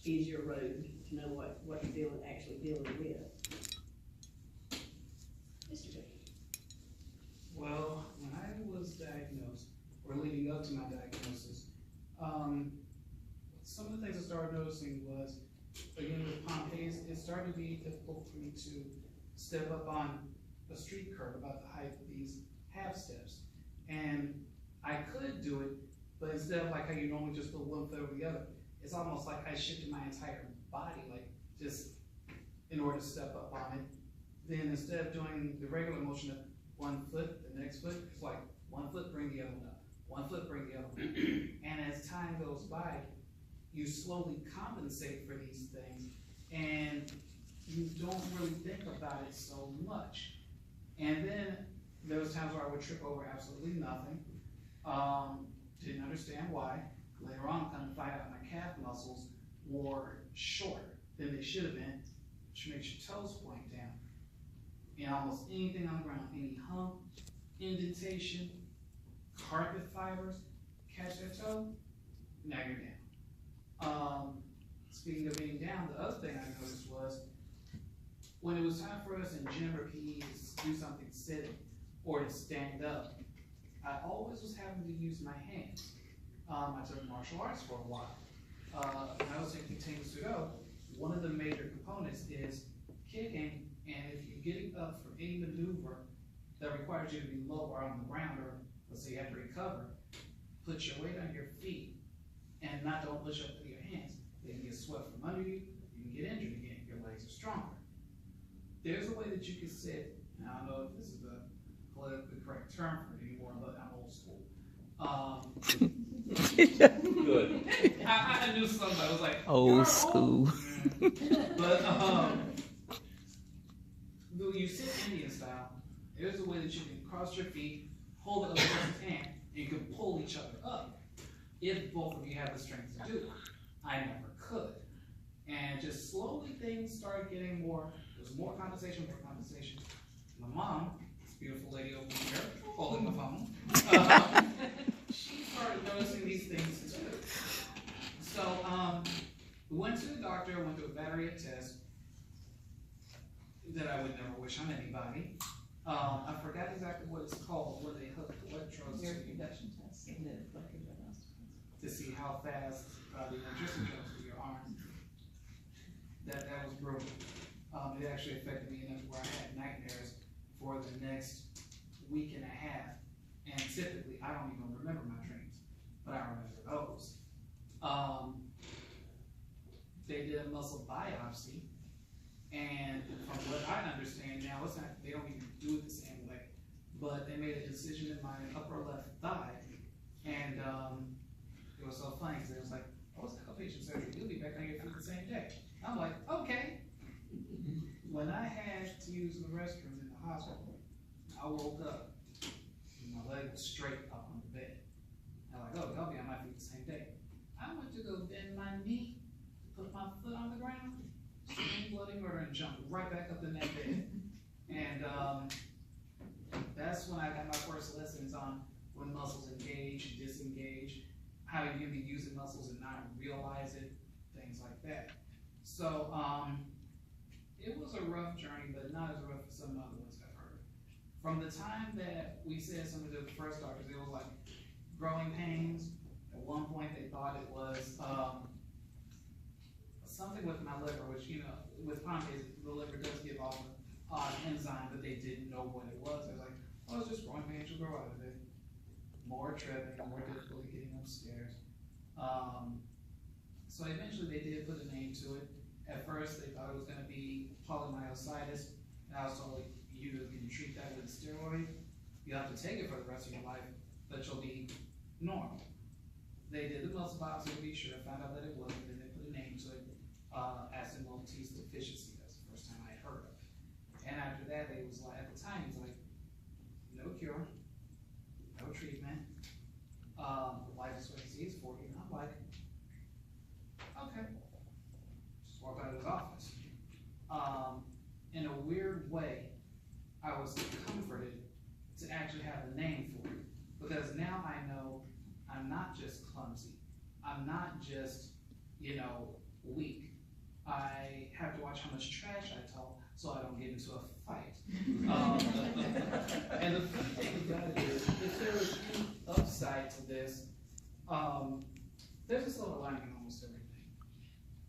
easier road to know what you're actually dealing with. Mr. Vicky. Well, when I was diagnosed, or leading up to my diagnosis, some of the things I started noticing was, again with Pompey's, it started to be difficult for me to step up on a street curb about the height of these half steps. And I could do it, but instead of like how you normally just put one foot over the other, it's almost like I shifted my entire body, like just in order to step up on it. Then instead of doing the regular motion of one foot, the next foot, it's like one foot, bring the other one up, one foot, bring the other one up. And as time goes by, you slowly compensate for these things, and you don't really think about it so much. And then there was times where I would trip over absolutely nothing. Didn't understand why. Later on, come to find out my calf muscles were shorter than they should have been, which makes your toes point down. And almost anything on the ground, any hump, indentation, carpet fibers, catch that toe, now you're down. Speaking of being down, the other thing I noticed was when it was time for us in gym or PE to do something sitting or to stand up, I always was having to use my hands. I took martial arts for a while. When I was in continuous to go, one of the major components is kicking, and if you're getting up from any maneuver that requires you to be lower on the ground, or let's say you have to recover, put your weight on your feet and don't push up with your hands. They can get swept from under you, you can get injured again, your legs are stronger. There's a way that you can sit, and I don't know if this is the politically correct term for it anymore, but I'm old school. Good. I knew somebody was like, old school. But you sit Indian style, there's a way that you can cross your feet, hold the other person's hand, and you can pull each other up if both of you have the strength to do it. I never could. And just slowly things started getting more, there's more compensation. My mom, this beautiful lady over here, holding the phone, she started noticing these things too. So we went to the doctor, went through a battery of tests that I would never wish on anybody. I forgot exactly what it's called, where they hook electrodes Reduction test to see how fast the electricity goes through your arm. That was brutal. It actually affected me enough where I had nightmares for the next week and a half. And typically, I don't even remember my dreams, but I remember those. They did a muscle biopsy, and from what I understand now, it's not, they don't even do it the same way, but they made a decision in my upper left thigh, and it was so funny because it was like, oh, it's outpatient surgery, you'll be back on your feet the same day. I'm like, okay. When I had to use the restroom in the hospital, I woke up, and my leg was straight up on the bed. I'm like, oh, I'll be on my feet the same day. I went to go bend my knee, put my foot on the ground, scream bloody murder, and jump right back up in that bed. And that's when I got my first lessons on when muscles engage, disengage, how you can be using muscles and not realize it, things like that. So it was a rough journey, but not as rough as some other ones I've heard. From the time that we said some of the first doctors, it was like growing pains. At one point they thought it was something with my liver, which, you know, with Pompey's, the liver does give off an enzyme, but they didn't know what it was. They was like, oh, it's just growing pains, you'll grow out of it. More tripping, more difficulty getting upstairs. So eventually they did put a name to it. At first they thought it was going to be polymyositis, and I was told, you can treat that with a steroid. You have to take it for the rest of your life, but you'll be normal. They did the muscle biopsy to be sure, found out that it wasn't, and they put a name to it, acid maltase deficiency. That's the first time I heard of it. And after that, they was like, at the time, he was like, no cure, no treatment, life expectancy is 40, and I'm like, okay, just walk out of his office. In a weird way, I was comforted to actually have a name for it, because now I know I'm not just clumsy. I'm not just, you know, week. I have to watch how much trash I talk so I don't get into a fight. And the funny thing about it is, if there is any upside to this, there's a silver lining in almost everything.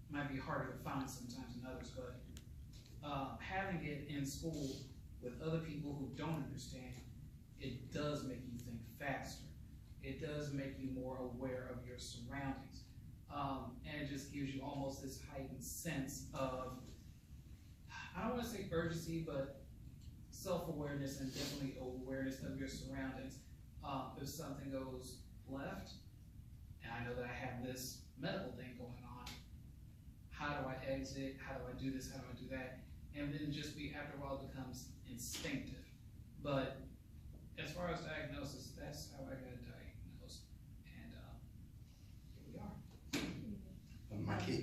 Might be harder to find sometimes than others, but having it in school with other people who don't understand, it does make you think faster. It does make you more aware of your surroundings. And it just gives you almost this heightened sense of, I don't want to say urgency, but self-awareness and definitely awareness of your surroundings. If something goes left, and I know that I have this medical thing going on, how do I exit? How do I do this? How do I do that? And then just be, after a while, it becomes instinctive. But as far as diagnosis, that's how I got diagnosed. And here we are.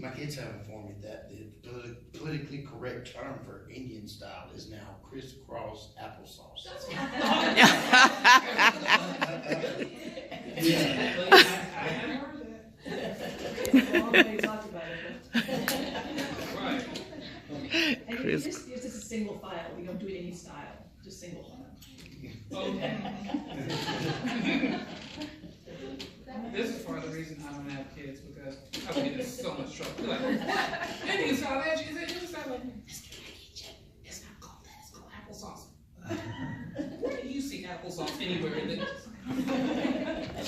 My kids have informed me that the politically correct term for Indian style is now crisscross applesauce. Yeah. I haven't heard that. Long they talked about it. Right. And it's just a single file, we don't do it any style, just single file. Okay. This is part of the reason I don't have kids, because I would get in so much trouble. Like, Indian style, is it Indian style? Like, it's not called that, it's called applesauce. Where do you see applesauce anywhere in this?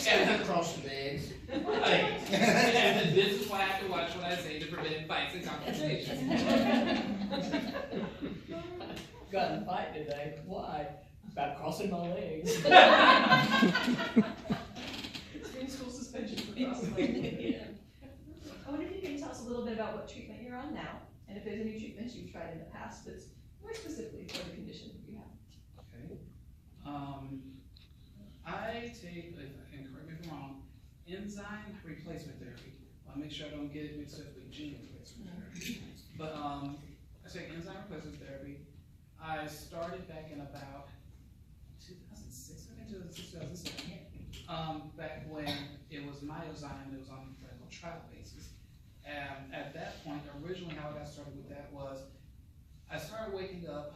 And across the legs. Right. And this is why I have to watch what I say to prevent fights and confrontations. Got in a fight today, why? About crossing my legs. Three school suspension for crossing my legs. I wonder if you can tell us a little bit about what treatment you're on now, and if there's any treatments you've tried in the past that's more specifically for the condition that you have. Okay. I take, and correct me if I'm wrong, enzyme replacement therapy. I'll make sure I don't get it mixed up with gene replacement therapy. But I take enzyme replacement therapy. I started back in about 2006, I think 2006, 2007. Back when it was myozyme, it was on a clinical trial basis. At that point, originally how I got started with that was, I started waking up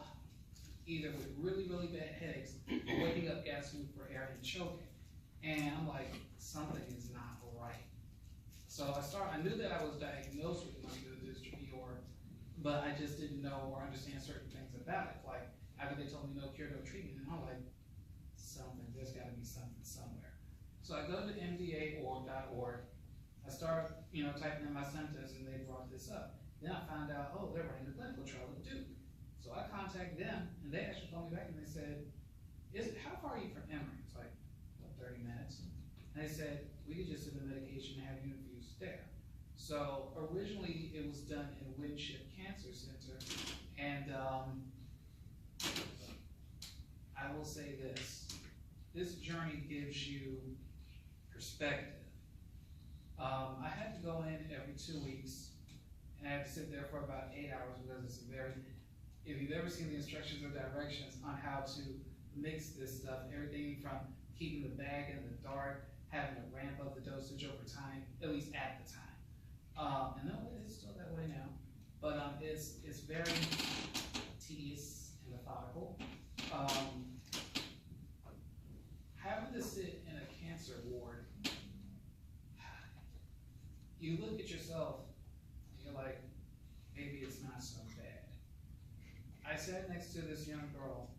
either with really, really bad headaches, or waking up gasping for air and choking. And I'm like, something is not right. So I knew that I was diagnosed with muscular dystrophy, but I just didn't know or understand certain things about it. Like, after they told me no cure, no treatment, and I'm like, there's gotta be something somewhere. So I go to mdaorg.org, I start, typing in my symptoms, and they brought this up. Then I found out, oh, they're running a clinical trial at Duke. So I contacted them, and they actually called me back and they said, how far are you from Emory? It's like, 30 minutes. And they said, we could just do the medication and have you infused there. So originally it was done in Winship Cancer Center, and I will say this journey gives you perspective. I had to go in every 2 weeks, and I had to sit there for about 8 hours because it's if you've ever seen the instructions or directions on how to mix this stuff, everything from keeping the bag in the dark, having to ramp up the dosage over time, at least at the time. And no, it's still that way now, but it's very tedious and methodical. Having to sit in a cancer ward, you look at yourself and you're like, maybe it's not so bad. I sat next to this young girl,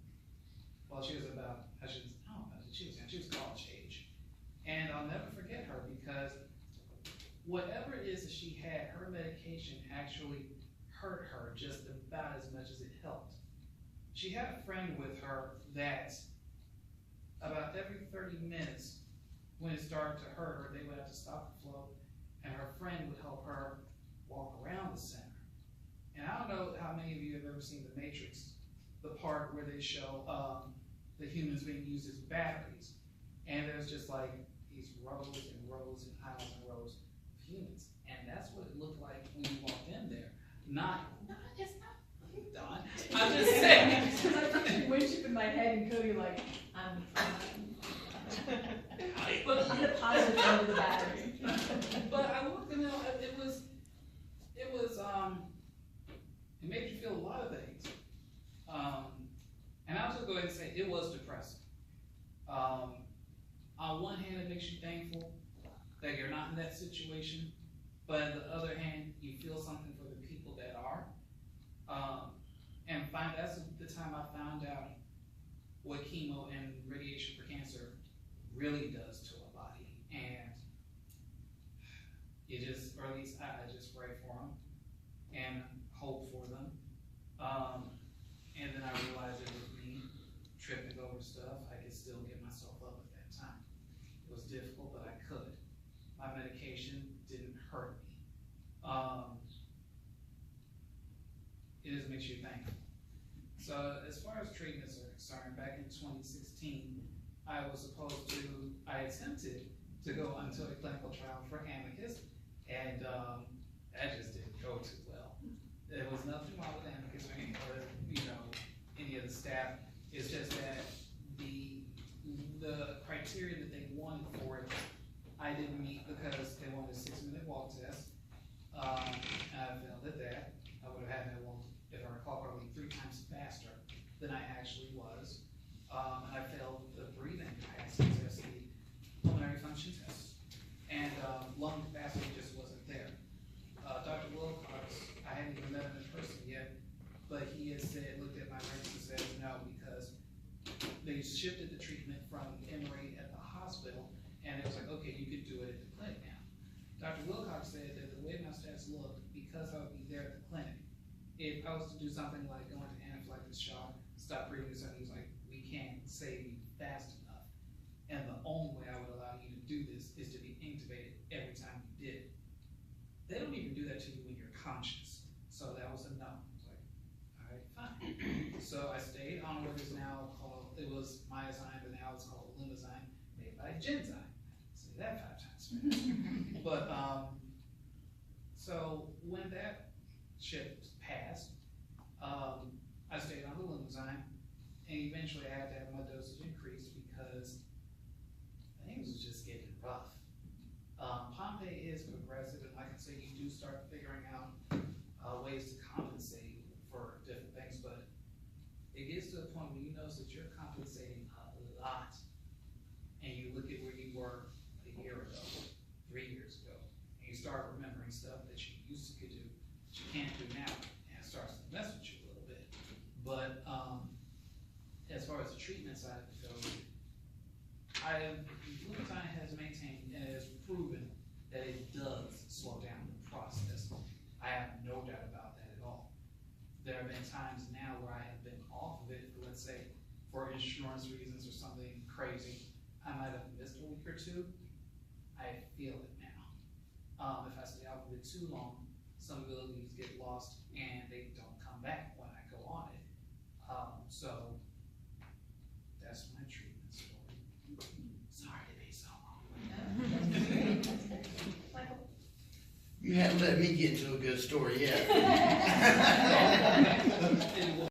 well, she was about, she was college age. And I'll never forget her because whatever it is that she had, her medication actually hurt her just about as much as it helped. She had a friend with her that about every 30 minutes, when it started to hurt her, they would have to stop the flow, and her friend would help her walk around the center. And I don't know how many of you have ever seen The Matrix, the part where they show the humans being used as batteries. And there's just like these rows and rows and aisles and rows of humans. And that's what it looked like when you walked in there. It's not done. I'm just saying. Because I'm picturing Winship in my head and Cody like, I'm fine. But I'm the positive end of the battery. But I looked and it go ahead and say it was depressing. On one hand, it makes you thankful that you're not in that situation, but on the other hand, you feel something for the people that are. And that's the time I found out what chemo and radiation for cancer really does to a body. And you just, or at least I just pray for them and hope for them. And then I realized it was me tripping over stuff. I could still get myself up at that time. It was difficult, but I could. My medication didn't hurt me. It just makes you thankful. So as far as treatments are concerned, back in 2016, I attempted to go onto a clinical trial for Amicus, and that just didn't go too well. There was nothing wrong with Amicus or any of the staff. It's just that the criteria that they wanted for it, I didn't meet because they wanted a 6-minute walk test. And I failed at that. I would have had that walk, if I recall correctly, 3 times faster than I actually was. And I failed the breathing capacity test, the pulmonary function test. And lung capacity just wasn't there. Dr. Wilcox, I hadn't even met him in person yet, but he has looked at my records and said no, because they shifted the treatment from Emory at the hospital, and it was like, okay, you could do it at the clinic now. Dr. Wilcox said that the way my stats looked, because I would be there at the clinic, if I was to do something like go into anaphylactic shock, stop breathing, so he was like, we can't save you fast enough. And the only way I would allow you to do this is to be intubated every time you did it. They don't even do that to you when you're conscious. So that was a no. I was like, all right, fine. So I stayed on what is now called, it was Myozyme, but now it's called Lumazyme, made by Genzyme. Say that 5 times fast. But, so when that shift passed, I stayed on the Lumazyme, and eventually I had to have my dosage increased because things was just getting rough. Pompeii is progressive, and like I say, you do start figuring out ways to compensate for different things, but it gets to a point where you notice that you're compensating a lot, and you look at where you were a year ago, 3 years ago, and you start remembering stuff that you used to do, that you can't do now, and it starts to mess with you a little bit. But as far as the treatment side of it goes, Lumazyme has maintained and has proven that it does slow down the process. I have no doubt about that at all. There have been times now where I have been off of it, let's say, for insurance reasons or something crazy. I might have missed a week or 2. I feel it now. If I stay off of it too long, some abilities get lost and they don't come back when I go on it. So that's my treatment story. Sorry to be so long. Michael? You haven't let me get to a good story yet.